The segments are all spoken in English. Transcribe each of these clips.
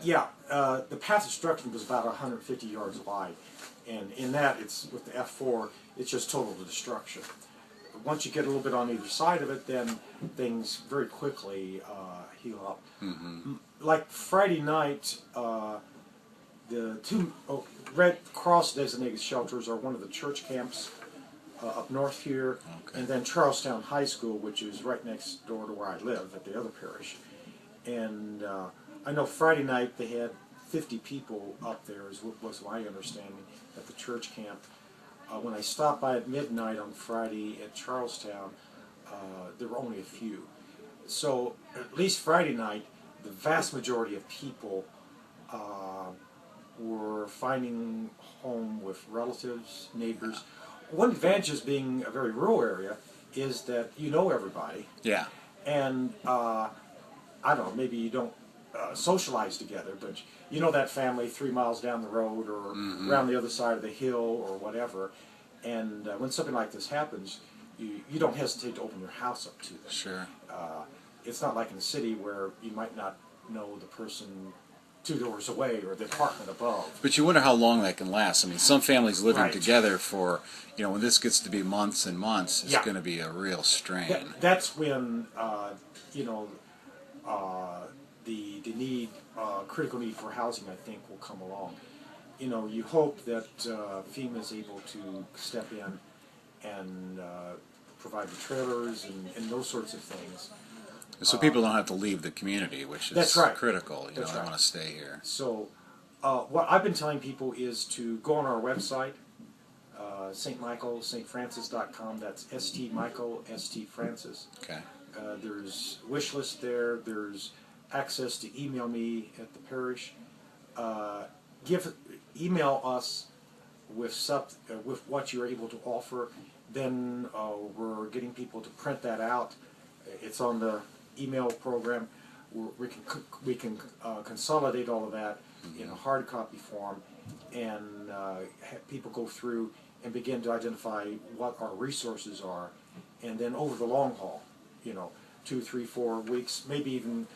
Yeah, the path obstruction was about 150 yards wide, and in that, it's with the F4, it's just total destruction. Once you get a little bit on either side of it, then things very quickly heal up. Mm-hmm. Like Friday night, the two Red Cross designated shelters are one of the church camps up north here, Okay. and then Charlestown High School, which is right next door to where I live at the other parish. And I know Friday night they had 50 people up there, was my understanding, at the church camp. When I stopped by at midnight on Friday at Charlestown, there were only a few. So at least Friday night, the vast majority of people were finding home with relatives, neighbors. One advantage of being a very rural area is that you know everybody. Yeah. And I don't know, maybe you don't socialize together, but you know that family 3 miles down the road or around the other side of the hill or whatever. And when something like this happens, you don't hesitate to open your house up to them. Sure. It's not like in the city where you might not know the person 2 doors away or the apartment above. But you wonder how long that can last. I mean, some families living Right. together for, when this gets to be months and months, it's Yeah. going to be a real strain. That's when, the need, critical need for housing, I think, will come along. You hope that FEMA is able to step in and provide the trailers and those sorts of things. So people don't have to leave the community, which is That's right. critical. They That's right. want to stay here. So what I've been telling people is to go on our website, St. Michael, stfrancis.com. That's St. Michael, St. Francis. Okay. There's wish list there. There's access to email me at the parish. Email us with what you're able to offer. Then we're getting people to print that out. It's on the email program. We can consolidate all of that in a hard copy form and have people go through and begin to identify what our resources are, and then over the long haul, 2, 3, 4 weeks, maybe even,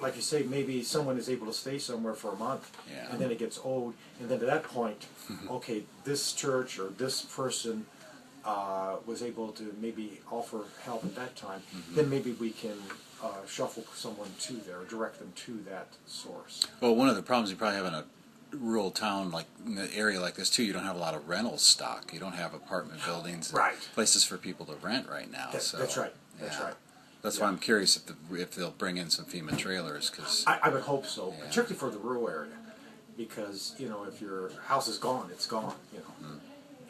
like you say, maybe someone is able to stay somewhere for a month, Yeah. and then it gets old, and then at that point, okay, this church or this person was able to maybe offer help at that time, then maybe we can shuffle someone to there, direct them to that source. Well, one of the problems you probably have in a rural town like in an area like this too, you don't have a lot of rental stock. You don't have apartment buildings, and Right. places for people to rent right now. That's right. That's yeah. right. That's why I'm curious if they'll bring in some FEMA trailers, because I would hope so, Yeah. particularly for the rural area, because if your house is gone, it's gone.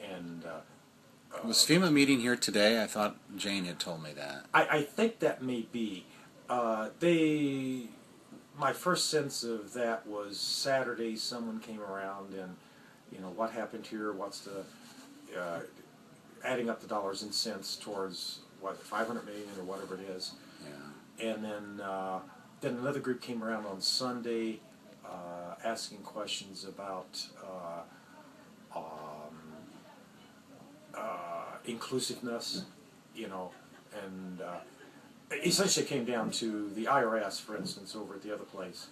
And was FEMA meeting here today? I thought Jane had told me that. I think that may be. My first sense of that was Saturday. Someone came around and, what happened here? What's the adding up the dollars and cents towards what, 500 million or whatever it is. Yeah. And then another group came around on Sunday, asking questions about inclusiveness, and essentially came down to the IRS, for instance, over at the other place.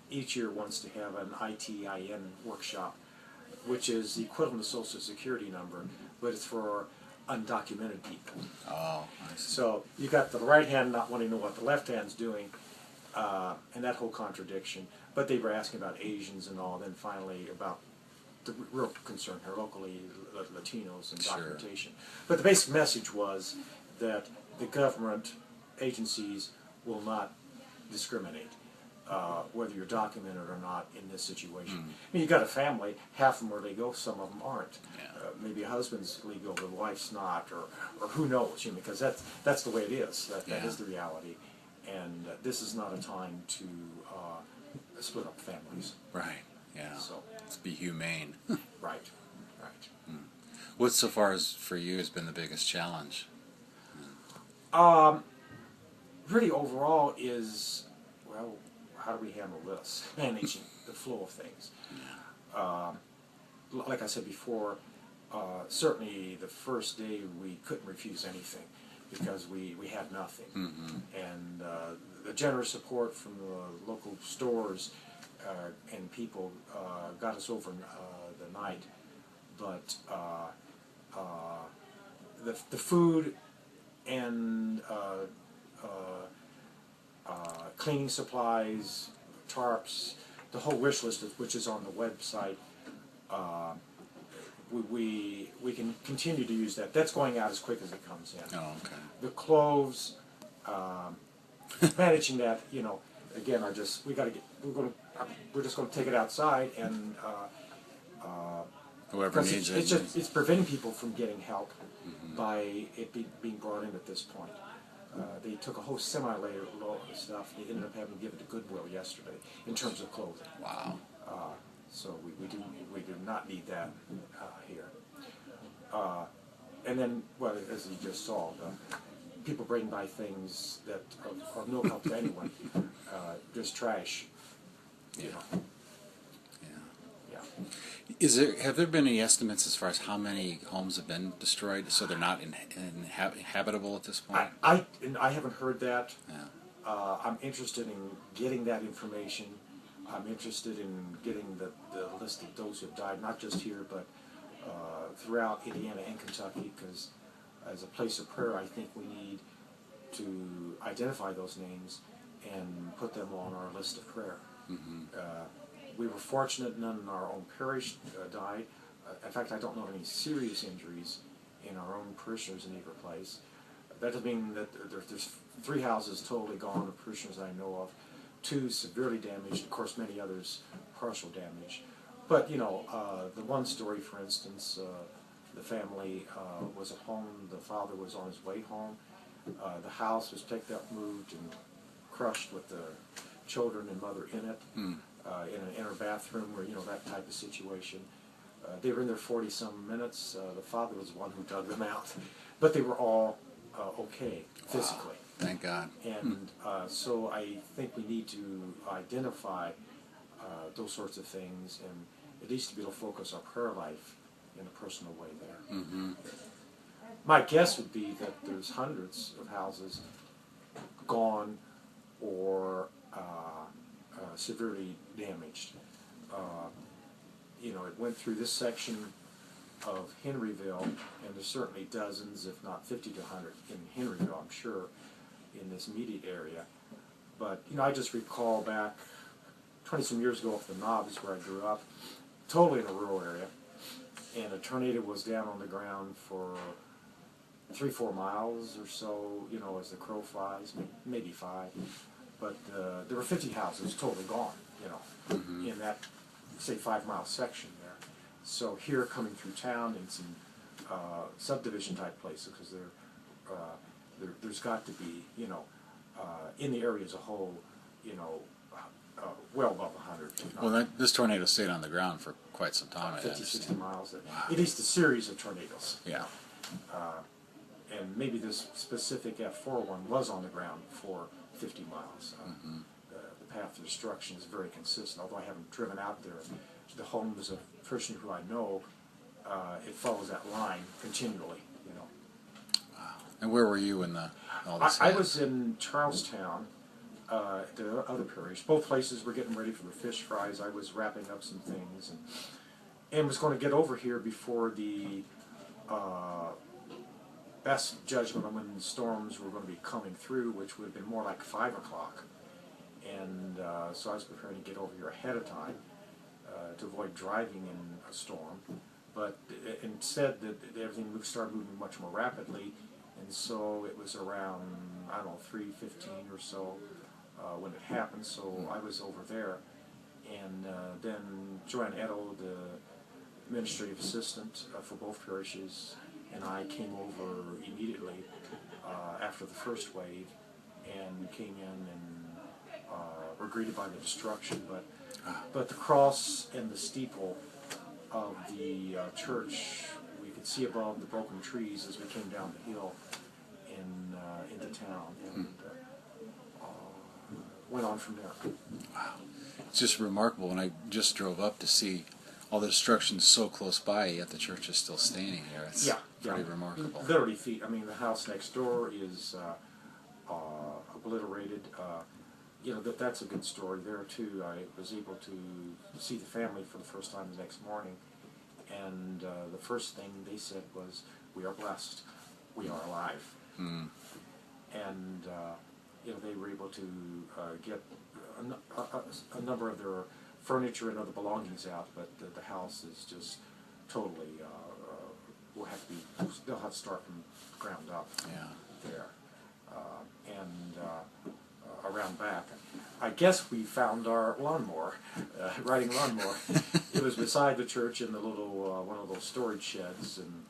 Each year wants to have an ITIN workshop, which is the equivalent of Social Security number, but it's for undocumented people. Oh, I see. So you got the right hand not wanting to know what the left hand's doing, and that whole contradiction. But they were asking about Asians and all, then finally about the real concern here locally, Latinos and Sure. documentation. But the basic message was that the government agencies will not discriminate, whether you're documented or not in this situation. I mean, you got a family, half of them are legal, some of them aren't. Yeah. Maybe a husband's legal, the wife's not, or who knows, because that's the way it is. That Yeah. is the reality. And this is not a time to split up families. Right. Yeah. So, Let's be humane. right. What so far as for you has been the biggest challenge? Really overall is, well, how do we handle this? Managing the flow of things. Like I said before, certainly the first day we couldn't refuse anything because we had nothing. And the generous support from the local stores and people got us over the night. But the food and cleaning supplies, tarps, the whole wish list, which is on the website, we can continue to use that. That's going out as quick as it comes in. Oh, okay. The clothes, managing that, again, we're just going to take it outside and whoever needs it. It's preventing people from getting help by it being brought in at this point. They took a whole semi-load of stuff. They ended up having to give it to Goodwill yesterday in terms of clothing. Wow. So we do not need that here. And then, well, as you just saw, people bring by things that are of no help to anyone. Just trash. Yeah. Yeah. Have there been any estimates as far as how many homes have been destroyed, so they're not habitable at this point? I haven't heard that. Yeah. I'm interested in getting that information. I'm interested in getting the list of those who have died, not just here, but throughout Indiana and Kentucky, because as a place of prayer, I think we need to identify those names and put them on our list of prayer. We were fortunate none in our own parish died. In fact, I don't know of any serious injuries in our own parishioners in either place. That doesn't mean that there's 3 houses totally gone of parishioners I know of, 2 severely damaged, of course many others partial damage. But the one story, for instance, the family was at home, the father was on his way home, the house was picked up, moved, and crushed with the children and mother in it, in an inner bathroom, or that type of situation. They were in there 40-some minutes. The father was the one who dug them out, but they were all okay physically. Wow. Thank God. And so I think we need to identify those sorts of things, and at least to be able to focus our prayer life in a personal way there. My guess would be that there's hundreds of houses gone or severely damaged. It went through this section of Henryville, and there's certainly dozens, if not 50 to 100 in Henryville, I'm sure, in this immediate area. But, I just recall back 20-some years ago up the Knobs where I grew up, totally in a rural area, and a tornado was down on the ground for 3-4 miles or so, as the crow flies, maybe 5. But there were 50 houses totally gone, in that, say, 5-mile section there. So here, coming through town in some subdivision type places, because there's got to be, in the area as a whole, well above 100. Well, this tornado stayed on the ground for quite some time. 50, 60 miles. Wow. At least a series of tornadoes. Yeah. And maybe this specific F4 one was on the ground for 50 miles. The path of destruction is very consistent. Although I haven't driven out there, the homes of a person who I know, it follows that line continually. Wow. And where were you when all this I happened? was in Charlestown, the other parish. Both places were getting ready for the fish fries. I was wrapping up some things and was going to get over here before the best judgment on when storms were going to be coming through, which would have been more like 5 o'clock. And so I was preparing to get over here ahead of time to avoid driving in a storm. But instead, everything started moving much more rapidly, and so it was around, 3:15 or so when it happened. So I was over there, and then Joanne Edel, the administrative assistant for both parishes, and I came over immediately after the first wave, and came in and were greeted by the destruction. But the cross and the steeple of the church we could see above the broken trees as we came down the hill into town, and went on from there. Wow. It's just remarkable. When I just drove up to see all the destruction so close by, yet the church is still standing here. It's pretty remarkable. Literally feet. I mean, the house next door is obliterated. that's a good story there too. I was able to see the family for the first time the next morning, and the first thing they said was, "We are blessed. We are alive." Mm. And they were able to get a number of their furniture and other belongings out, but the house is just totally they'll have to start from the ground up. Yeah. There. And around back, I guess we found our lawnmower, riding lawnmower. It was beside the church in the little one of those storage sheds, and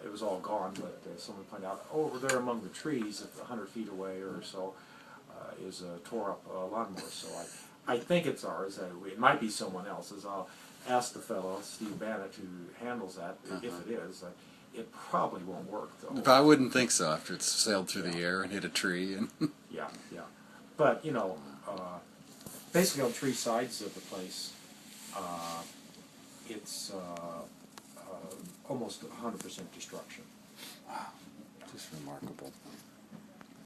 it was all gone. But someone pointed out, over there among the trees, 100 feet away or so, is a tore up lawnmower. So I think it's ours. It might be someone else's. I'll ask the fellow, Steve Bannett, who handles that, if it is. It probably won't work, though. But I wouldn't think so after it's sailed through the air and hit a tree. And Yeah. But, basically on 3 sides of the place, it's almost 100% destruction. wow, just remarkable.